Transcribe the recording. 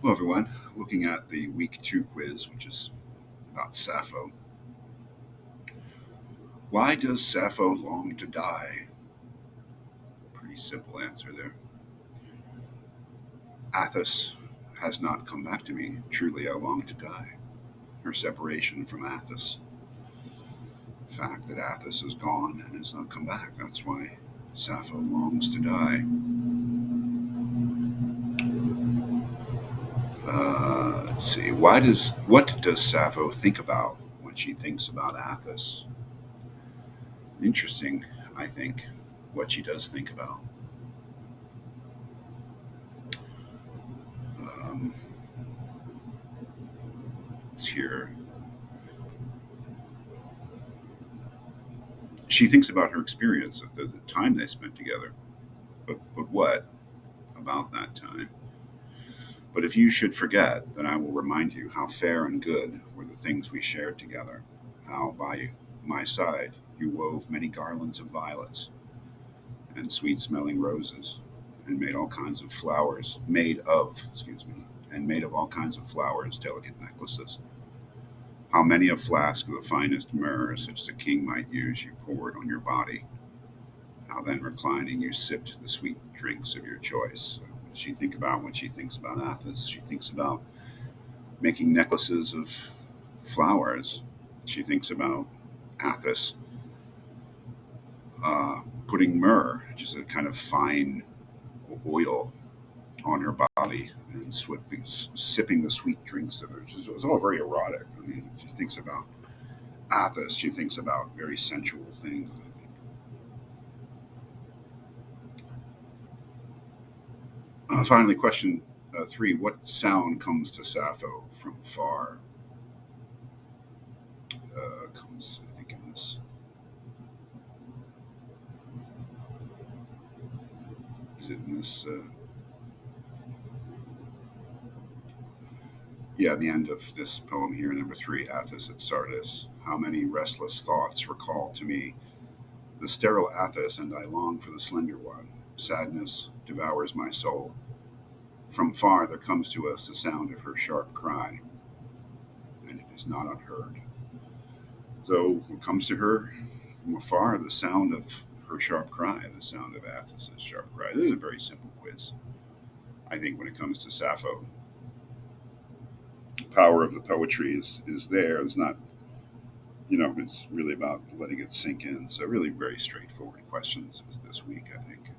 Hello, everyone. Looking at the week 2 quiz, which is about Sappho. Why does Sappho long to die? Pretty simple answer there. Athos has not come back to me. Truly, I long to die. Her separation from Athos. The fact that Athos is gone and has not come back. That's why Sappho longs to die. Let's see. What does Sappho think about when she thinks about Athos? Interesting, I think, what she does think about. Um, it's here. She thinks about her experience of the time they spent together. But what about that time? But if you should forget, then I will remind you how fair and good were the things we shared together, how by my side you wove many garlands of violets and sweet smelling roses, and made all kinds of flowers, and made of all kinds of flowers delicate necklaces. How many a flask of the finest myrrh, such as a king might use, you poured on your body. How then reclining you sipped the sweet drinks of your choice. What does she think about when she thinks about Athos? She thinks about making necklaces of flowers. She thinks about Athos putting myrrh, which is a kind of fine oil, on her body and sipping the sweet drinks of her. It was all very erotic. I mean, she thinks about Athos. She thinks about very sensual things. Finally, question 3: what sound comes to Sappho from far? Comes, I think, in this. Is it in this? Yeah, the end of this poem here, number 3, Athos at Sardis. How many restless thoughts recall to me the sterile Athos, and I long for the slender one. Sadness devours my soul. From far there comes to us the sound of her sharp cry, and it is not unheard. So what comes to her from afar, the sound of her sharp cry, the sound of Athos's sharp cry. This is a very simple quiz. I think when it comes to Sappho, the power of the poetry is there. It's not, it's really about letting it sink in. So really very straightforward questions this week, I think.